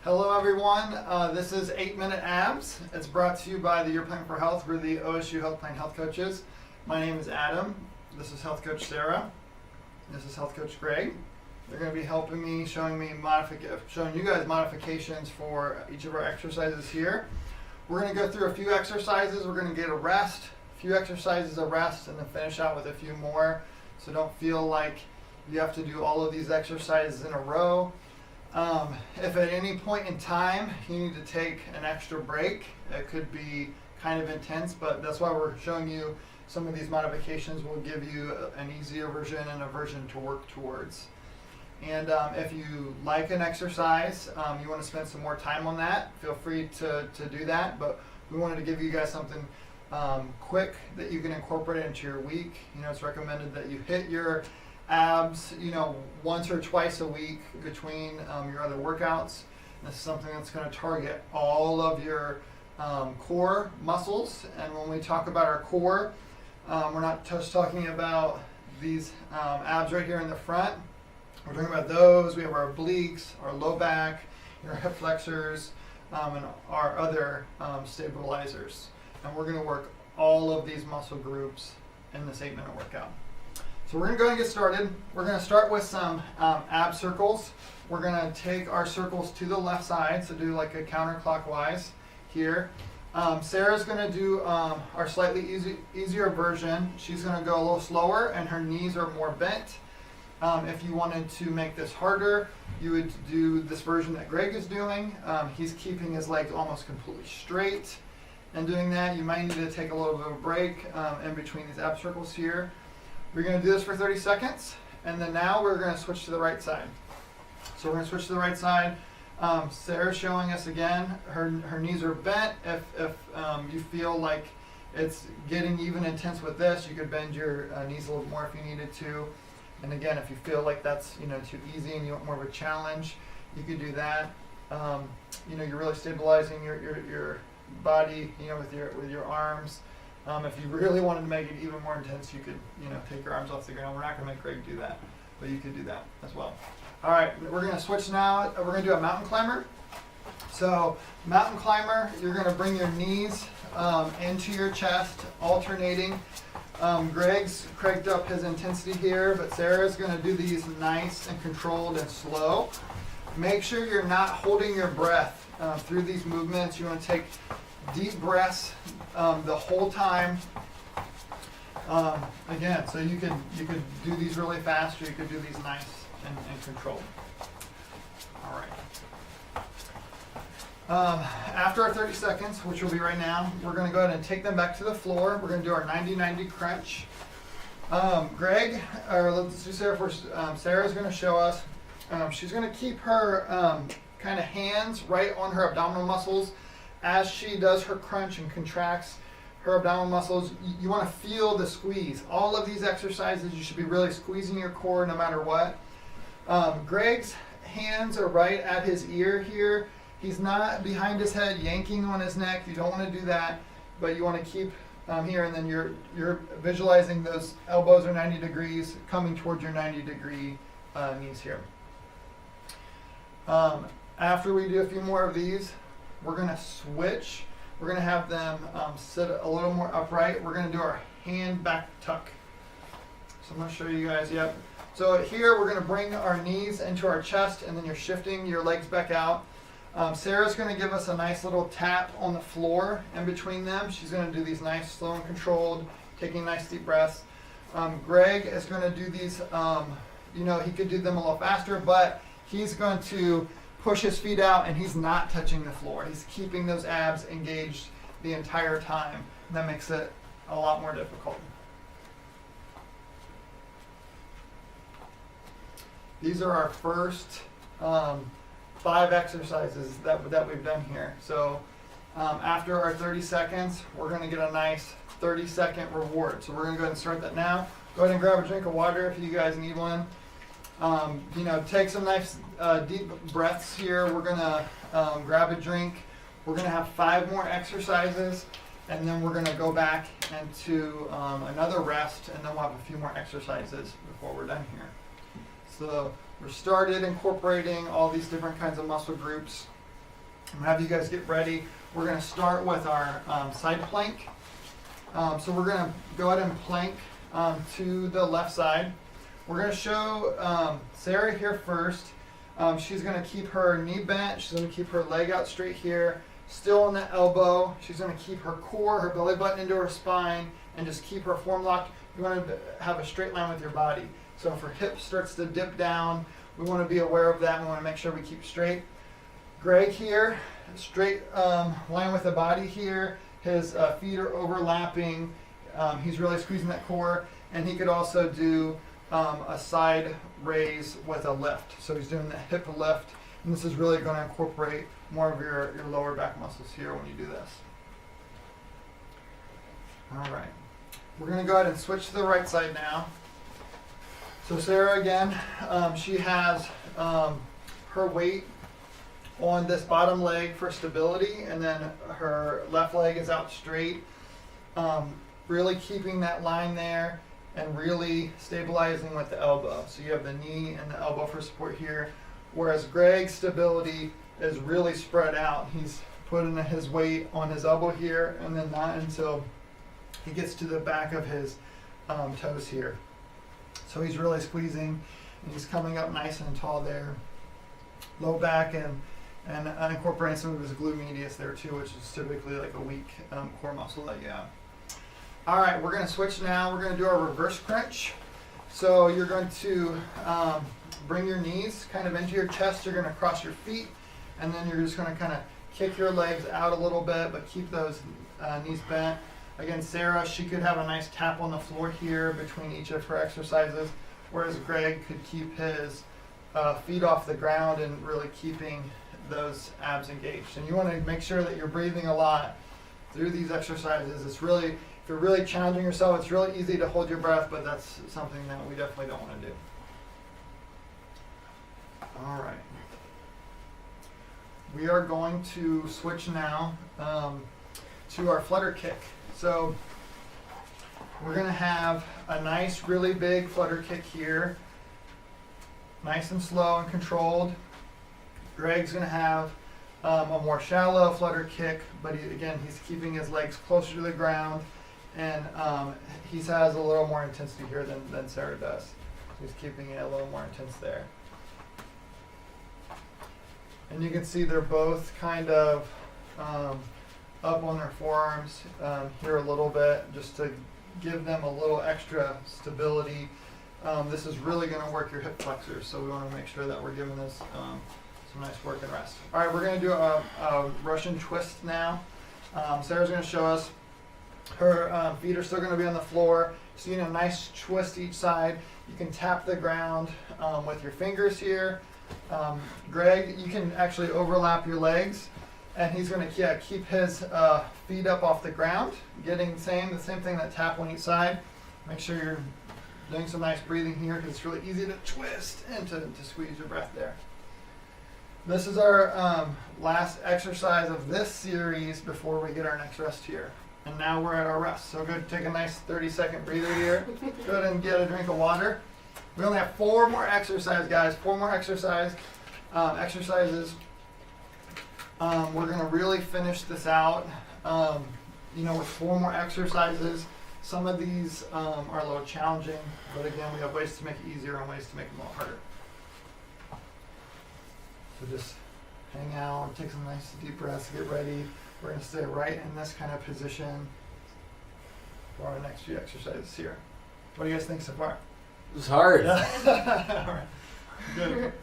Hello everyone, this is 8 Minute Abs. It's brought to you by the Your Plan for Health. We're the OSU Health Plan Health Coaches. My name is Adam. This is Health Coach Sarah. This is Health Coach Greg. They're going to be helping me, showing you guys modifications for each of our exercises here. We're going to go through a few exercises. We're going to get a rest, a few exercises of rest, and then finish out with a few more. So don't feel like you have to do all of these exercises in a row. If at any point in time you need to take an extra break, it could be kind of intense, but that's why we're showing you some of these modifications. Will give you an easier version and a version to work towards. And if you like an exercise, you want to spend some more time on that, feel free to do that. But we wanted to give you guys something quick that you can incorporate into your week. It's recommended that you hit your abs, once or twice a week between your other workouts. This is something that's going to target all of your core muscles. And when we talk about our core, we're not just talking about these abs right here in the front. We're talking about those. We have our obliques, our low back, our hip flexors, and our other stabilizers. And we're going to work all of these muscle groups in this 8-minute workout. So we're going to go ahead and get started. We're going to start with some ab circles. We're going to take our circles to the left side, so do like a counterclockwise here. Sarah's going to do our slightly easier version. She's going to go a little slower, and her knees are more bent. If you wanted to make this harder, you would do this version that Greg is doing. He's keeping his legs almost completely straight and doing that. You might need to take a little bit of a break in between these ab circles here. We're going to do this for 30 seconds, and then now we're going to switch to the right side. So we're going to switch to the right side. Sarah's showing us again. Her knees are bent. If you feel like it's getting even intense with this, you could bend your knees a little more if you needed to. And again, if you feel like that's too easy and you want more of a challenge, you could do that. You're really stabilizing your body, with your arms. If you really wanted to make it even more intense, you could take your arms off the ground. We're not going to make Greg do that, but you could do that as well. All right, we're going to switch now. We're going to do a mountain climber. So mountain climber, you're going to bring your knees into your chest, alternating. Greg's cranked up his intensity here, but Sarah's going to do these nice and controlled and slow. Make sure you're not holding your breath through these movements. You want to take deep breaths the whole time. Again, so you could do these really fast, or you could do these nice and controlled. All right. After our 30 seconds, which will be right now, we're going to go ahead and take them back to the floor. We're going to do our 90-90 crunch. Let's do Sarah first. Sarah's going to show us. She's going to keep her kind of hands right on her abdominal muscles as she does her crunch and contracts her abdominal muscles. You want to feel the squeeze. All of these exercises, you should be really squeezing your core no matter what. Greg's hands are right at his ear here. He's not behind his head yanking on his neck. You don't want to do that, but you want to keep here, and then you're visualizing those elbows are 90 degrees coming towards your 90-degree knees here. After we do a few more of these, we're going to switch. We're going to have them sit a little more upright. We're going to do our hand back tuck. So I'm going to show you guys. Yep. So here we're going to bring our knees into our chest, and then you're shifting your legs back out. Sarah's going to give us a nice little tap on the floor in between them. She's going to do these nice, slow and controlled, taking nice deep breaths. Greg is going to do these, he could do them a little faster, but he's going to push his feet out, and he's not touching the floor. He's keeping those abs engaged the entire time. And that makes it a lot more difficult. These are our first 5 exercises that we've done here. So after our 30 seconds, we're going to get a nice 30-second reward. So we're going to go ahead and start that now. Go ahead and grab a drink of water if you guys need one. Take some nice deep breaths here. We're going to grab a drink. We're going to have 5 more exercises, and then we're going to go back into another rest, and then we'll have a few more exercises before we're done here. So we're started incorporating all these different kinds of muscle groups. I'm gonna have you guys get ready. We're gonna start with our side plank. So we're gonna go ahead and plank to the left side. We're gonna show Sarah here first. She's gonna keep her knee bent. She's gonna keep her leg out straight here, still on the elbow. She's gonna keep her core, her belly button into her spine, and just keep her form locked. You wanna have a straight line with your body. So if her hip starts to dip down, we wanna be aware of that. We wanna make sure we keep straight. Greg here, straight line with the body here. His feet are overlapping. He's really squeezing that core, and he could also do a side raise with a lift. So he's doing the hip lift, and this is really going to incorporate more of your lower back muscles here when you do this. All right, we're going to go ahead and switch to the right side now. So Sarah again, she has her weight on this bottom leg for stability, and then her left leg is out straight, really keeping that line there and really stabilizing with the elbow. So you have the knee and the elbow for support here, whereas Greg's stability is really spread out. He's putting his weight on his elbow here, and then not until he gets to the back of his toes here. So he's really squeezing, and he's coming up nice and tall there. Low back and incorporating some of his glute medius there too, which is typically like a weak core muscle that you have. All right, we're gonna switch now. We're gonna do our reverse crunch. So you're going to bring your knees kind of into your chest. You're gonna cross your feet, and then you're just gonna kind of kick your legs out a little bit, but keep those knees bent. Again, Sarah, she could have a nice tap on the floor here between each of her exercises, whereas Greg could keep his feet off the ground and really keeping those abs engaged. And you want to make sure that you're breathing a lot through these exercises. It's really, if you're really challenging yourself, it's really easy to hold your breath, but that's something that we definitely don't want to do. All right. We are going to switch now to our flutter kick. So we're going to have a nice, really big flutter kick here. Nice and slow and controlled. Greg's going to have a more shallow flutter kick, but he's keeping his legs closer to the ground, and he has a little more intensity here than Sarah does. He's keeping it a little more intense there. And you can see they're both kind of up on their forearms here a little bit, just to give them a little extra stability. This is really going to work your hip flexors, so we want to make sure that we're giving this some nice work and rest. All right, we're going to do a Russian twist now. Sarah's going to show us. Her feet are still going to be on the floor. So you need a nice twist each side. You can tap the ground with your fingers here. Greg, you can actually overlap your legs, and he's going to keep his feet up off the ground, getting the same thing, that tap on each side. Make sure you're doing some nice breathing here, because it's really easy to twist and to squeeze your breath there. This is our last exercise of this series before we get our next rest here. And now we're at our rest. So go take a nice 30-second breather here. Go ahead and get a drink of water. We only have 4 more exercises, guys. 4 more exercises. We're going to really finish this out, with 4 more exercises. Some of these are a little challenging, but again, we have ways to make it easier and ways to make them a little harder. So just hang out, take some nice deep breaths, get ready. We're going to stay right in this kind of position for our next few exercises here. What do you guys think so far? It was hard. Yeah. All right. Good.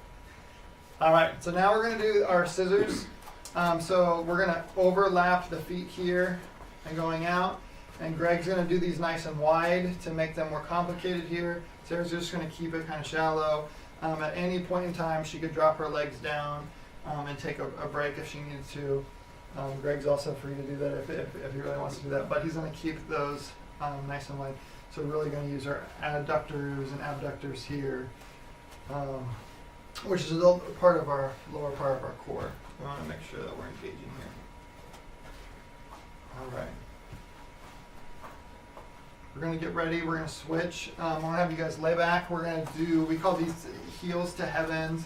All right, so now we're going to do our scissors. So we're going to overlap the feet here and going out. And Greg's going to do these nice and wide to make them more complicated here. Sarah's just going to keep it kind of shallow. At any point in time, she could drop her legs down and take a break if she needed to. Greg's also free to do that if he really wants to do that. But he's going to keep those nice and wide. So we're really going to use our adductors and abductors here, which is a part of our lower part of our core. We want to make sure that we're engaging here. All right. We're going to get ready. We're going to switch. I'm going to have you guys lay back. We're going to do, we call these heels to heavens.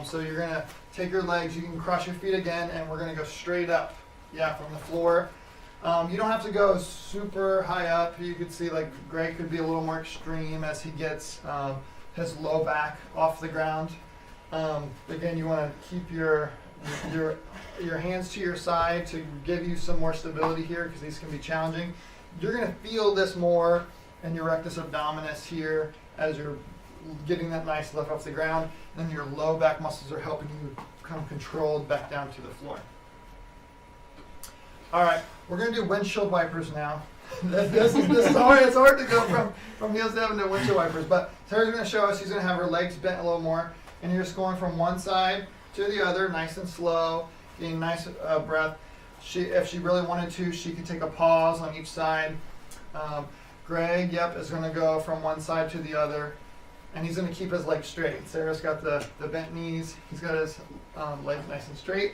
So you're gonna take your legs, you can cross your feet again, and we're gonna go straight up, from the floor. You don't have to go super high up. You could see like Greg could be a little more extreme as he gets his low back off the ground. Again, you want to keep your hands to your side to give you some more stability here because these can be challenging. You're going to feel this more in your rectus abdominis here as you're getting that nice lift off the ground. And then your low back muscles are helping you come controlled back down to the floor. All right, we're going to do windshield wipers now. This is hard. It's hard to go from heels to heaven to windshield wipers. But Sarah's going to show us. She's going to have her legs bent a little more. And you're just going from one side to the other, nice and slow, getting nice breath. If she really wanted to, she could take a pause on each side. Greg, is going to go from one side to the other. And he's going to keep his legs straight. Sarah's got the bent knees. He's got his legs nice and straight.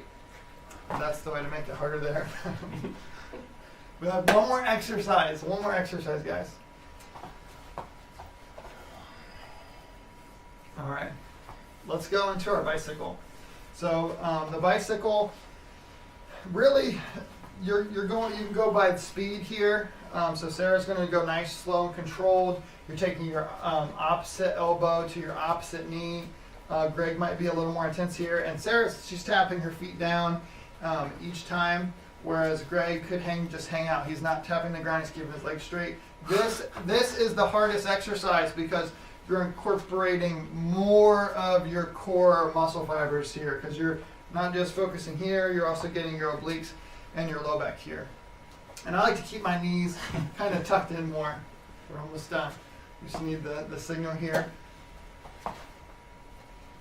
That's the way to make it harder there. We have one more exercise, guys. All right, let's go into our bicycle. So the bicycle, really, you can go by speed here. So Sarah's going to go nice, slow, and controlled. You're taking your opposite elbow to your opposite knee. Greg might be a little more intense here, and she's tapping her feet down each time, whereas Greg could just hang out. He's not tapping the ground, he's keeping his legs straight. This is the hardest exercise because you're incorporating more of your core muscle fibers here because you're not just focusing here, you're also getting your obliques and your low back here. And I like to keep my knees kind of tucked in more. We're almost done. You just need the signal here.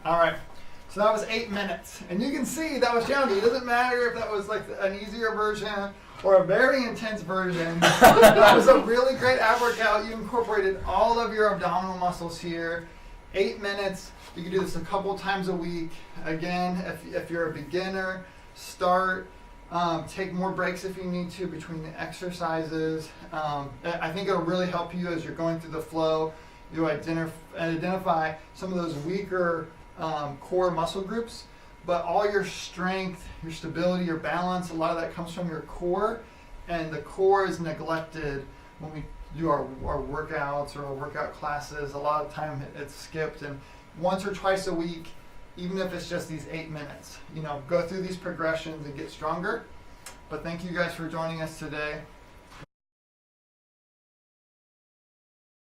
All right. So that was 8 minutes. And you can see that was challenging. It doesn't matter if that was like an easier version or a very intense version. That was a really great ab workout. You incorporated all of your abdominal muscles here. 8 minutes. You can do this a couple times a week. Again, if you're a beginner, start. Take more breaks if you need to between the exercises. I think it'll really help you as you're going through the flow. You identify some of those weaker core muscle groups, but all your strength, your stability, your balance, a lot of that comes from your core, and the core is neglected when we do our workouts or our workout classes. A lot of time it's skipped, and once or twice a week, even if it's just these 8 minutes, go through these progressions and get stronger. But thank you guys for joining us today.